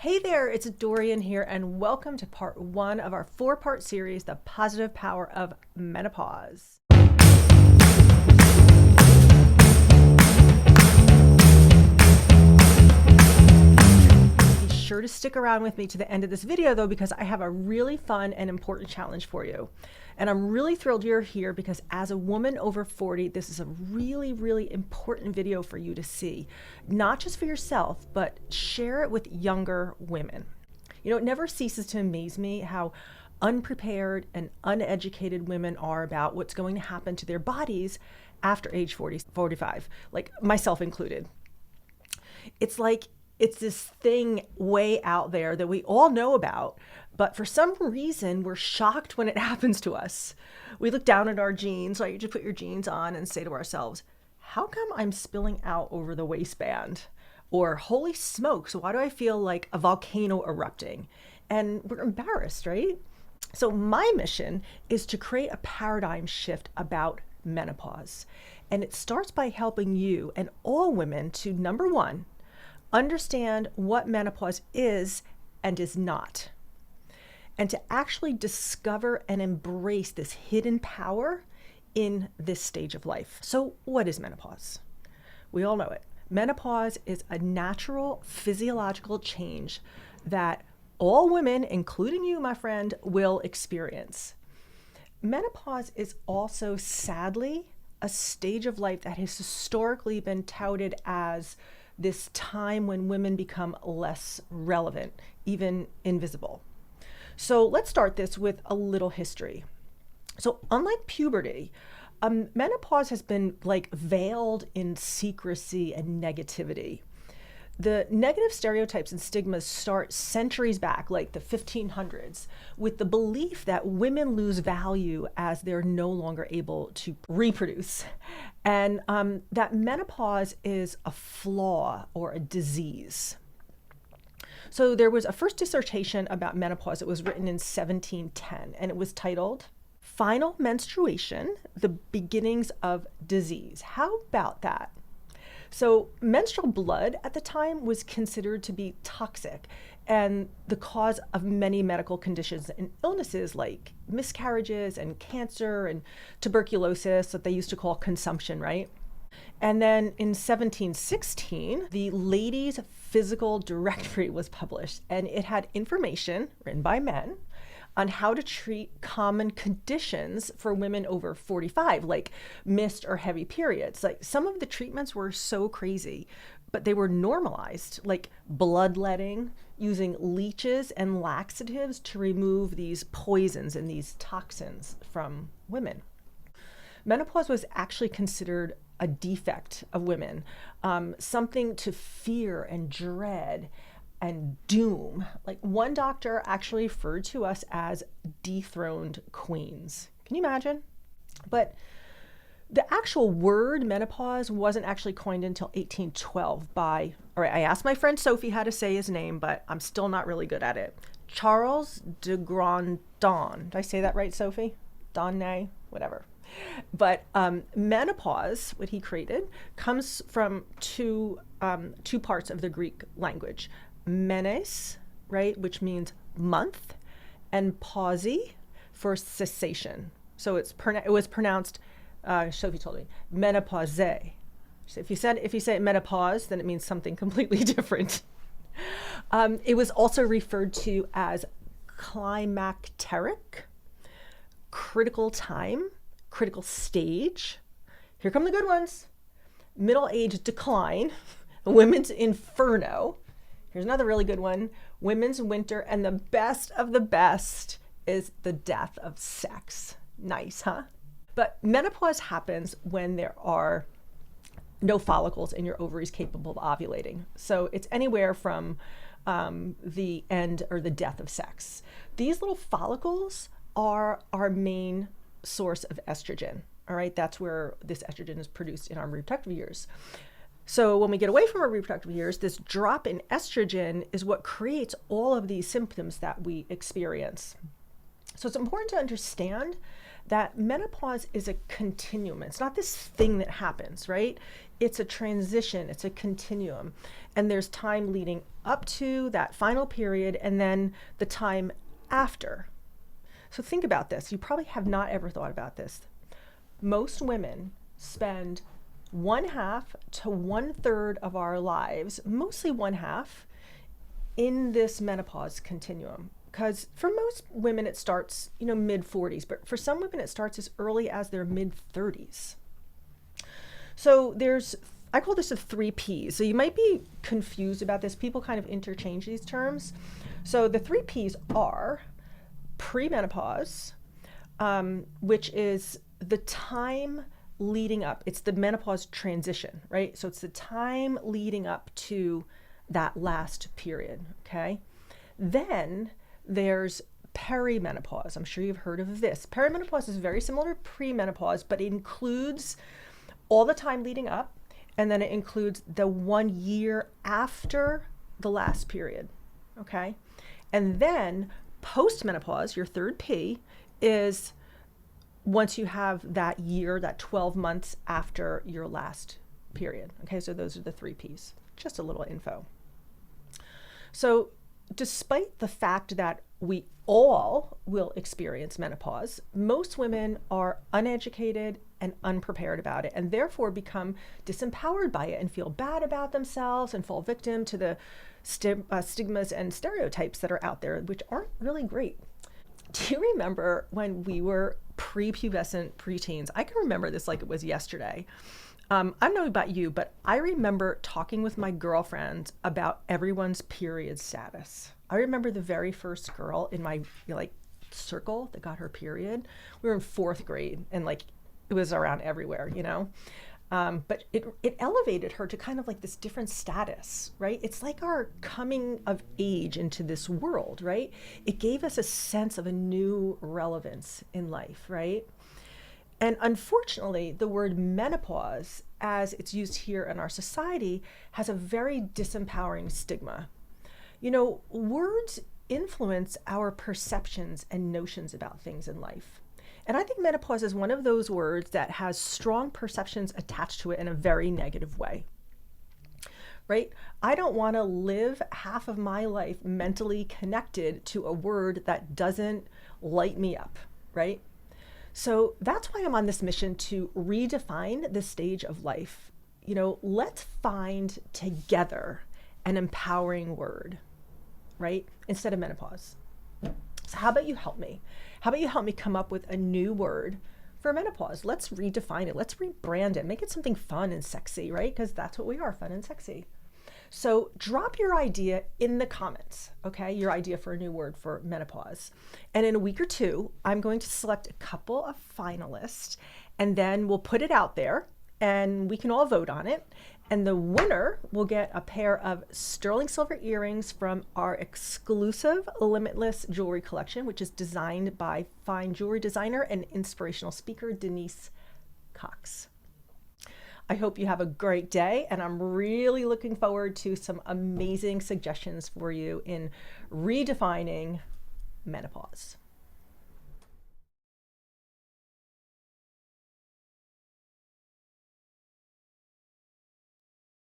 Hey there, it's Dorian here, and welcome to part one of our four-part series, The Positive Power of Menopause. Be sure to stick around with me to the end of this video, though, because I have a really fun and important challenge for you. And I'm really thrilled you're here because as a woman over 40, this is a really, really important video for you to see. Not just for yourself, but share it with younger women. You know, it never ceases to amaze me how unprepared and uneducated women are about what's going to happen to their bodies after age 40, 45, like myself included. It's like it's this thing way out there that we all know about, but for some reason we're shocked when it happens to us. We look down at our jeans, like you just put your jeans on and say to ourselves, how come I'm spilling out over the waistband? Or holy smokes, why do I feel like a volcano erupting? And we're embarrassed, right? So my mission is to create a paradigm shift about menopause. And it starts by helping you and all women to, number one, understand what menopause is and is not, and to actually discover and embrace this hidden power in this stage of life. So what is menopause? We all know it. Menopause is a natural physiological change that all women, including you, my friend, will experience. Menopause is also, sadly, a stage of life that has historically been touted as this time when women become less relevant, even invisible. So let's start this with a little history. So unlike puberty, menopause has been like veiled in secrecy and negativity. The negative stereotypes and stigmas start centuries back, like the 1500s, with the belief that women lose value as they're no longer able to reproduce, and that menopause is a flaw or a disease. So there was a first dissertation about menopause. It was written in 1710, and it was titled Final Menstruation, the Beginnings of Disease. How about that? So menstrual blood at the time was considered to be toxic and the cause of many medical conditions and illnesses like miscarriages and cancer and tuberculosis that they used to call consumption, right? And then in 1716, the Ladies' Physical Directory was published, and it had information written by men on how to treat common conditions for women over 45, like missed or heavy periods. Like some of the treatments were so crazy, but they were normalized, like bloodletting, using leeches and laxatives to remove these poisons and these toxins from women. Menopause was actually considered a defect of women, something to fear and dread and doom. Like one doctor actually referred to us as dethroned queens. Can you imagine? But the actual word menopause wasn't actually coined until 1812 by, all right, I asked my friend Sophie how to say his name, but I'm still not really good at it. Charles de Grandon. Did I say that right, Sophie? Donne, whatever. But menopause, what he created, comes from two parts of the Greek language. Menes, right, which means month, and pausi for cessation. So it was pronounced, Sophie told me, menopause. So if you say menopause, then it means something completely different. It was also referred to as climacteric, critical time, critical stage. Here come the good ones. Middle age decline, women's inferno. Here's another really good one, women's winter, and the best of the best is the death of sex. Nice, huh? But menopause happens when there are no follicles in your ovaries capable of ovulating. So it's anywhere from the end or the death of sex. These little follicles are our main source of estrogen. All right, that's where this estrogen is produced in our reproductive years. So when we get away from our reproductive years, this drop in estrogen is what creates all of these symptoms that we experience. So it's important to understand that menopause is a continuum. It's not this thing that happens, right? it's a transition, it's a continuum. And there's time leading up to that final period and then the time after. So think about this. You probably have not ever thought about this. Most women spend 1/2 to 1/3 of our lives, mostly 1/2, in this menopause continuum. Because for most women it starts, mid-40s, but for some women it starts as early as their mid-30s. So I call this the 3 Ps. So you might be confused about this. People kind of interchange these terms. So the 3 Ps are premenopause, which is the time leading up. It's the menopause transition, right? So it's the time leading up to that last period, okay? Then there's perimenopause. I'm sure you've heard of this. Perimenopause is very similar to premenopause, but it includes all the time leading up, and then it includes the 1 year after the last period, okay? And then postmenopause, your 3rd P, is once you have that year, that 12 months after your last period. Okay, so those are the 3 Ps. Just a little info. So despite the fact that we all will experience menopause, most women are uneducated and unprepared about it, and therefore become disempowered by it and feel bad about themselves and fall victim to the stigmas and stereotypes that are out there, which aren't really great. Do you remember when we were prepubescent preteens? I can remember this like it was yesterday. I don't know about you, but I remember talking with my girlfriends about everyone's period status. I remember the very first girl in my circle that got her period. We were in 4th grade, and it was around everywhere, but it elevated her to kind of like this different status, right? It's like our coming of age into this world, right? It gave us a sense of a new relevance in life, right? And unfortunately, the word menopause, as it's used here in our society, has a very disempowering stigma. Words influence our perceptions and notions about things in life. And I think menopause is one of those words that has strong perceptions attached to it in a very negative way, right? I don't want to live half of my life mentally connected to a word that doesn't light me up, right? So that's why I'm on this mission to redefine the stage of life. Let's find together an empowering word, right? Instead of menopause. So how about you help me? How about you help me come up with a new word for menopause? Let's redefine it. Let's rebrand it. Make it something fun and sexy, right? Because that's what we are, fun and sexy. So drop your idea in the comments, okay? Your idea for a new word for menopause. And in a week or 2, I'm going to select a couple of finalists, and then we'll put it out there and we can all vote on it. And the winner will get a pair of sterling silver earrings from our exclusive Limitless jewelry collection, which is designed by fine jewelry designer and inspirational speaker, Denise Cox. I hope you have a great day, and I'm really looking forward to some amazing suggestions for you in redefining menopause.